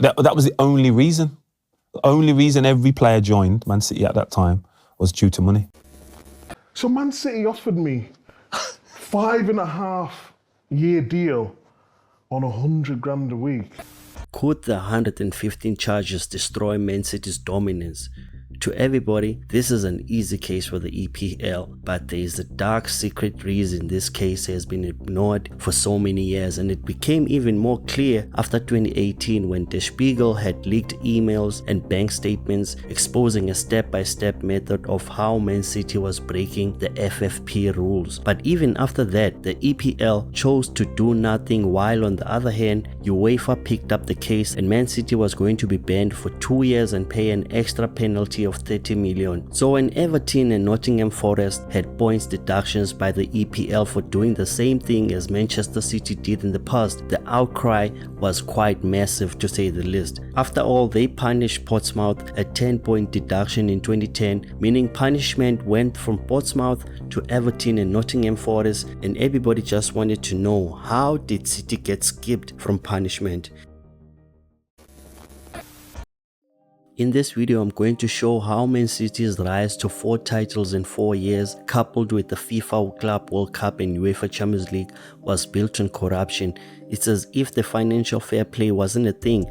That was the only reason. The only reason every player joined Man City at that time was due to money. So Man City offered me 5.5-year deal on 100 grand a week. Could the 115 charges destroy Man City's dominance? To everybody, this is an easy case for the EPL, but there is a dark secret reason this case has been ignored for so many years, and it became even more clear after 2018 when Der Spiegel had leaked emails and bank statements exposing a step-by-step method of how Man City was breaking the FFP rules. But even after that, the EPL chose to do nothing, while on the other hand, UEFA picked up the case and Man City was going to be banned for 2 years and pay an extra penalty of 30 million. So when Everton and Nottingham Forest had points deductions by the EPL for doing the same thing as Manchester City did in the past, the outcry was quite massive, to say the least. After all, they punished Portsmouth a 10-point deduction in 2010, meaning punishment went from Portsmouth to Everton and Nottingham Forest, and everybody just wanted to know, how did City get skipped from punishment? In this video, I'm going to show how Man City's rise to 4 titles in 4 years, coupled with the FIFA Club World Cup and UEFA Champions League, was built on corruption. It's as if the financial fair play wasn't a thing.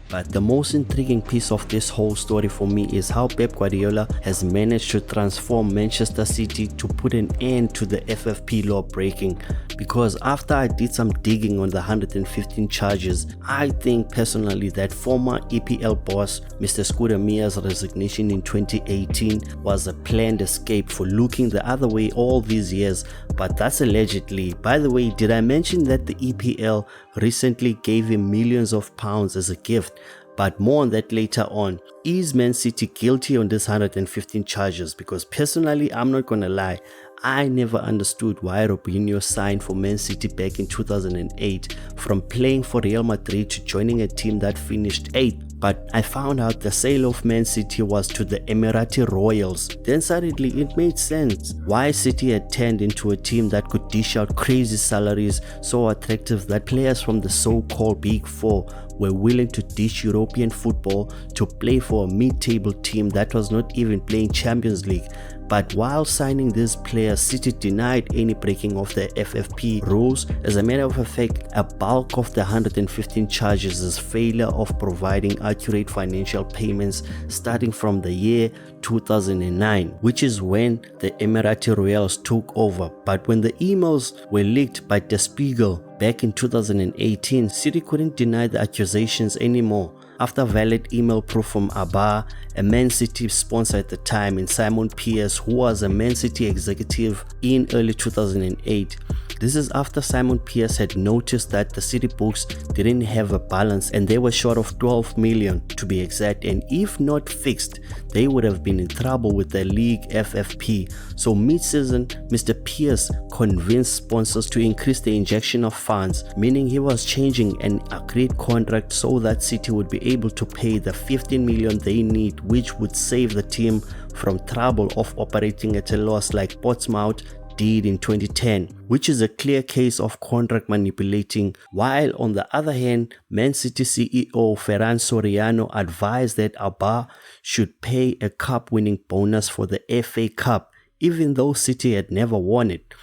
But the most intriguing piece of this whole story for me is how Pep Guardiola has managed to transform Manchester City to put an end to the FFP law breaking. Because after I did some digging on the 115 charges, I think personally that former EPL boss Mr. Scudemia's resignation in 2018 was a planned escape for looking the other way all these years. But that's allegedly. By the way, did I mention that the EPL recently gave him millions of pounds as a gift? But more on that later on. Is Man City guilty on this 115 charges? Because personally, I'm not gonna lie, I never understood why Robinho signed for Man City back in 2008, from playing for Real Madrid to joining a team that finished 8th. But I found out the sale of Man City was to the Emirati Royals. Then suddenly it made sense why City had turned into a team that could dish out crazy salaries so attractive that players from the so-called Big Four were willing to ditch European football to play for a mid-table team that was not even playing Champions League. But while signing these players, City denied any breaking of the FFP rules. As a matter of fact, a bulk of the 115 charges is failure of providing accurate financial payments starting from the year 2009, which is when the Emirati Royals took over. But when the emails were leaked by Der Spiegel back in 2018, City couldn't deny the accusations anymore. After valid email proof from Abba, a Man City sponsor at the time, and Simon Pierce, who was a Man City executive in early 2008. This is after Simon Pierce had noticed that the City books didn't have a balance and they were short of 12 million to be exact, and if not fixed, they would have been in trouble with the league FFP. So mid-season, Mr. Pierce convinced sponsors to increase the injection of funds, meaning he was changing an agreed contract so that City would be able to pay the 15 million they need, which would save the team from trouble of operating at a loss like Portsmouth did in 2010, which is a clear case of contract manipulating. While on the other hand, Man City CEO Ferran Soriano advised that Abba should pay a cup-winning bonus for the FA Cup, even though City had never won it.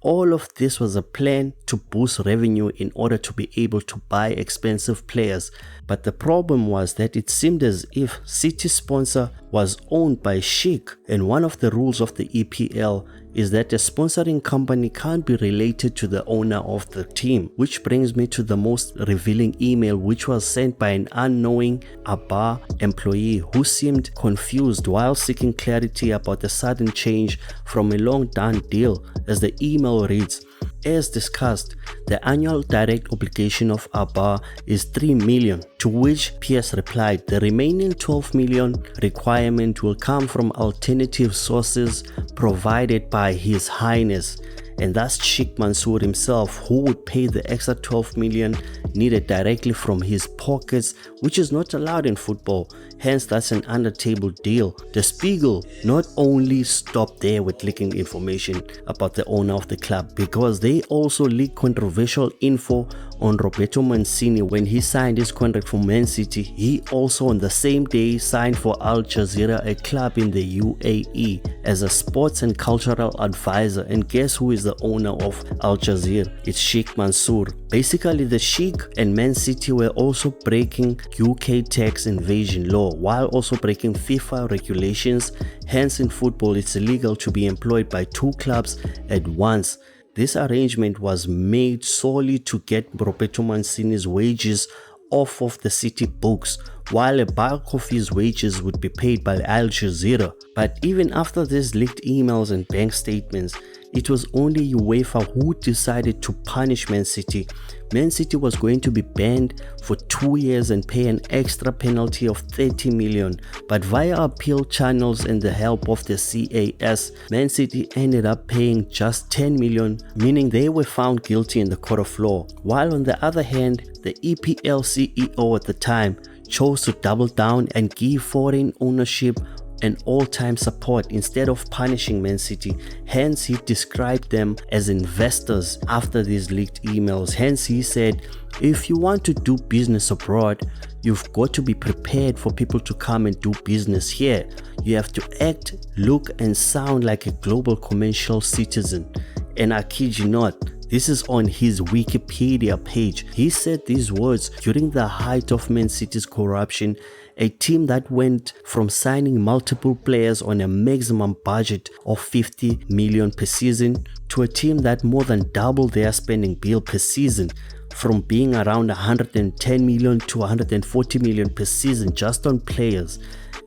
All of this was a plan to boost revenue in order to be able to buy expensive players. But the problem was that it seemed as if City's sponsor was owned by Sheikh, and one of the rules of the EPL is that a sponsoring company can't be related to the owner of the team. Which brings me to the most revealing email, which was sent by an unknowing Abba employee who seemed confused while seeking clarity about the sudden change from a long done deal. As the email reads, as discussed, the annual direct obligation of Abba is 3 million, to which Pierce replied, the remaining 12 million requirement will come from alternative sources provided by His Highness, and thus Sheikh Mansour himself, who would pay the extra 12 million needed directly from his pockets, which is not allowed in football. hence that's an under-table deal. The Spiegel not only stopped there with leaking information about the owner of the club, because they also leaked controversial info on Roberto Mancini when he signed his contract for Man City. He also on the same day signed for Al Jazeera, a club in the UAE, as a sports and cultural advisor. And guess who is the owner of Al Jazeera? It's Sheikh Mansour. Basically, the Sheikh and Man City were also breaking UK tax evasion law while also breaking FIFA regulations. Hence, in football, it's illegal to be employed by two clubs at once. This arrangement was made solely to get Roberto Mancini's wages off of the City books, while a bulk of his wages would be paid by Al Jazeera. But even after these leaked emails and bank statements, it was only UEFA who decided to punish Man City. Man City was going to be banned for 2 years and pay an extra penalty of 30 million. But via appeal channels and the help of the CAS, Man City ended up paying just 10 million, meaning they were found guilty in the court of law. While on the other hand, the EPL CEO at the time chose to double down and give foreign ownership and all-time support instead of punishing Man City. Hence, he described them as investors after these leaked emails. Hence, he said, if you want to do business abroad, you've got to be prepared for people to come and do business here. You have to act, look, and sound like a global commercial citizen. And I kid you not, this is on his Wikipedia page. He said these words during the height of Man City's corruption, a team that went from signing multiple players on a maximum budget of 50 million per season to a team that more than doubled their spending bill per season, from being around 110 million to 140 million per season just on players.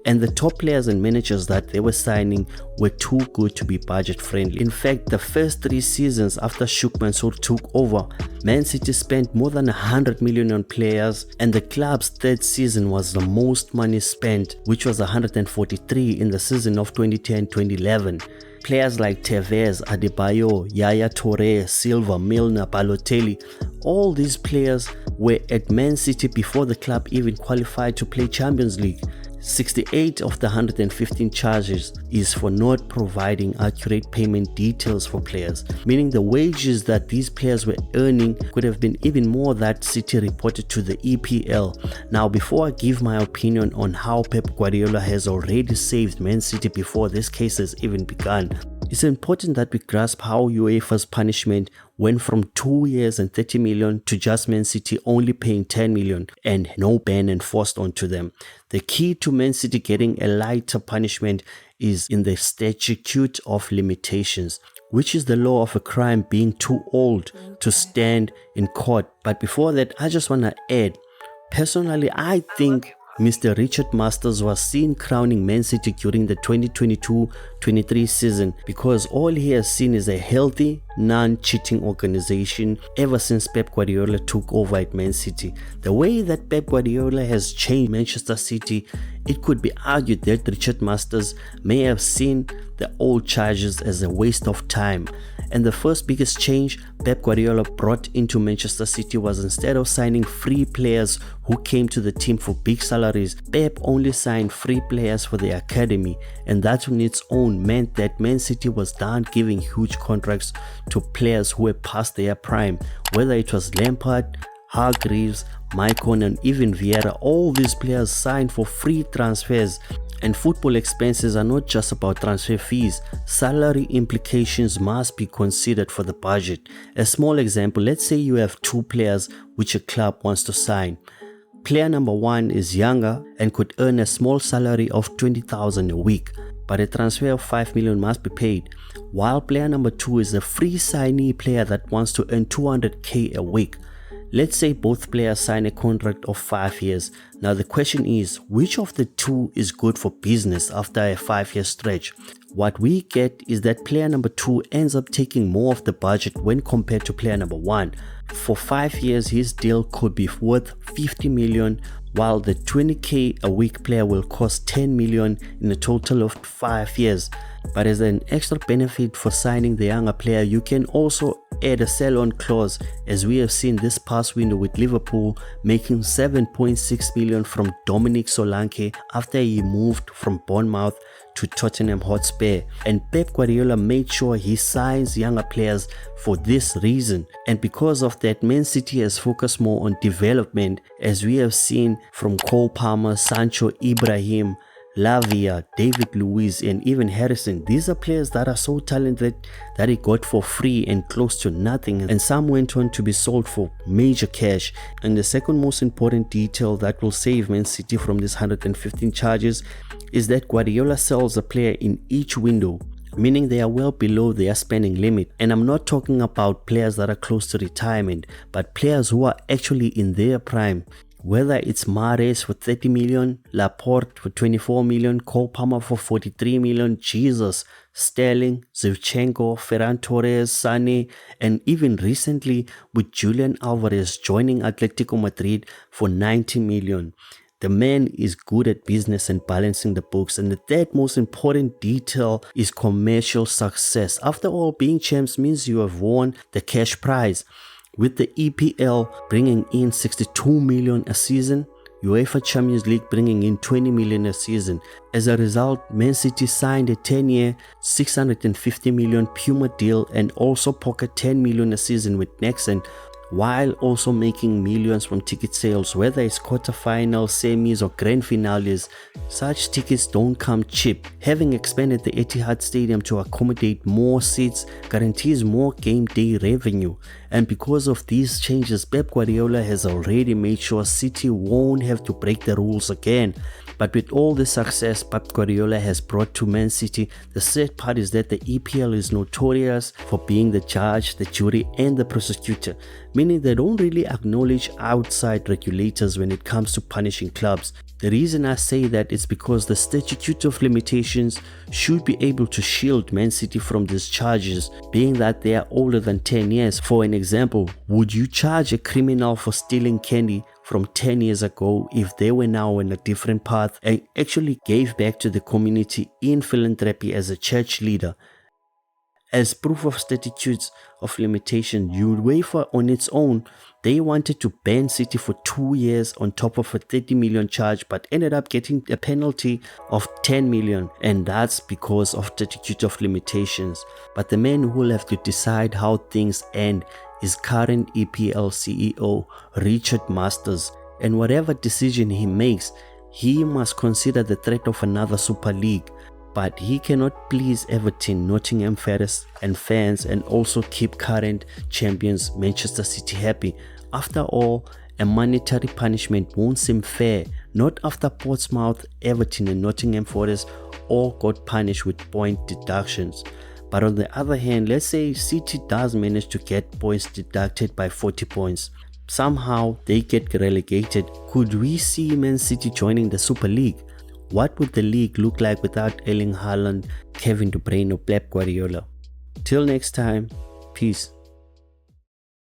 And the top players and managers that they were signing were too good to be budget friendly. In fact, the first 3 seasons after Sheikh Mansour took over, Man City spent more than 100 million on players, and the club's 3rd season was the most money spent, which was 143 in the season of 2010-2011. Players like Tevez, Adebayo, Yaya Toure, Silva, Milner, Balotelli, all these players were at Man City before the club even qualified to play Champions League. 68 of the 115 charges is for not providing accurate payment details for players, meaning the wages that these players were earning could have been even more that City reported to the EPL. Now, before I give my opinion on how Pep Guardiola has already saved Man City before this case has even begun, it's important that we grasp how UEFA's punishment went from 2 years and 30 million to just Man City only paying 10 million and no ban enforced onto them. The key to Man City getting a lighter punishment is in the statute of limitations, which is the law of a crime being too old to stand in court. But before that, I just want to add, personally, I think Mr. Richard Masters was seen crowning Man City during the 2022-23 season because all he has seen is a healthy, non-cheating organization ever since Pep Guardiola took over at Man City. The way that Pep Guardiola has changed Manchester City, it could be argued that Richard Masters may have seen the old charges as a waste of time. And the first biggest change Pep Guardiola brought into Manchester City was, instead of signing free players who came to the team for big salaries, Pep only signed free players for the academy, and that on its own meant that Man City was done giving huge contracts to players who were past their prime, whether it was Lampard, Hargreaves, Maicon, and even Vieira. All these players signed for free transfers. And football expenses are not just about transfer fees. Salary implications must be considered for the budget. A small example, let's say you have 2 players which a club wants to sign. Player number 1 is younger and could earn a small salary of 20,000 a week, but a transfer of 5 million must be paid, while player number 2 is a free signee player that wants to earn 200k a week. Let's say both players sign a contract of 5 years. Now the question is, which of the two is good for business after a 5-year stretch? What we get is that player number 2 ends up taking more of the budget when compared to player number 1. For 5 years, his deal could be worth 50 million, while the 20k a week player will cost 10 million in a total of 5 years. But as an extra benefit for signing the younger player, you can also add a sell-on clause, as we have seen this past window with Liverpool making 7.6 million from Dominic Solanke after he moved from Bournemouth to Tottenham Hotspur. And Pep Guardiola made sure he signs younger players for this reason. And because of that, Man City has focused more on development, as we have seen from Cole Palmer, Sancho, Ibrahim, Lavia, David Luiz, and even Harrison. These are players that are so talented that he got for free and close to nothing, and some went on to be sold for major cash. And the second most important detail that will save Man City from this 115 charges is that Guardiola sells a player in each window, meaning they are well below their spending limit. And I'm not talking about players that are close to retirement, but players who are actually in their prime. Whether it's Mahrez for 30 million, Laporte for 24 million, Cole Palmer for 43 million, Jesus, Sterling, Zinchenko, Ferran Torres, Sané, and even recently with Julian Alvarez joining Atletico Madrid for 90 million. The man is good at business and balancing the books, and the third most important detail is commercial success. After all, being champs means you have won the cash prize. With the EPL bringing in 62 million a season, UEFA Champions League bringing in 20 million a season. As a result, Man City signed a 10-year, 650 million Puma deal and also pocket 10 million a season with Nexon, while also making millions from ticket sales, whether it's quarterfinals, semis or grand finales. Such tickets don't come cheap. Having expanded the Etihad Stadium to accommodate more seats guarantees more game day revenue. And because of these changes, Pep Guardiola has already made sure City won't have to break the rules again. But with all the success Pep Guardiola has brought to Man City, the sad part is that the EPL is notorious for being the judge, the jury and the prosecutor, meaning they don't really acknowledge outside regulators when it comes to punishing clubs. The reason I say that is because the statute of limitations should be able to shield Man City from these charges, being that they are older than 10 years. For an example, would you charge a criminal for stealing candy from 10 years ago if they were now on a different path and actually gave back to the community in philanthropy as a church leader? As proof of statutes of limitation, UEFA on its own, they wanted to ban City for 2 years on top of a 30 million charge, but ended up getting a penalty of 10 million, and that's because of statute of limitations. But the man who will have to decide how things end is current EPL CEO Richard Masters, and whatever decision he makes, he must consider the threat of another Super League. But he cannot please Everton, Nottingham Forest and fans, and also keep current champions Manchester City happy. After all, a monetary punishment won't seem fair, not after Portsmouth, Everton and Nottingham Forest all got punished with point deductions. But on the other hand, let's say City does manage to get points deducted by 40 points. Somehow they get relegated. Could we see Man City joining the Super League? What would the league look like without Erling Haaland, Kevin De Bruyne or Pep Guardiola? Till next time, peace.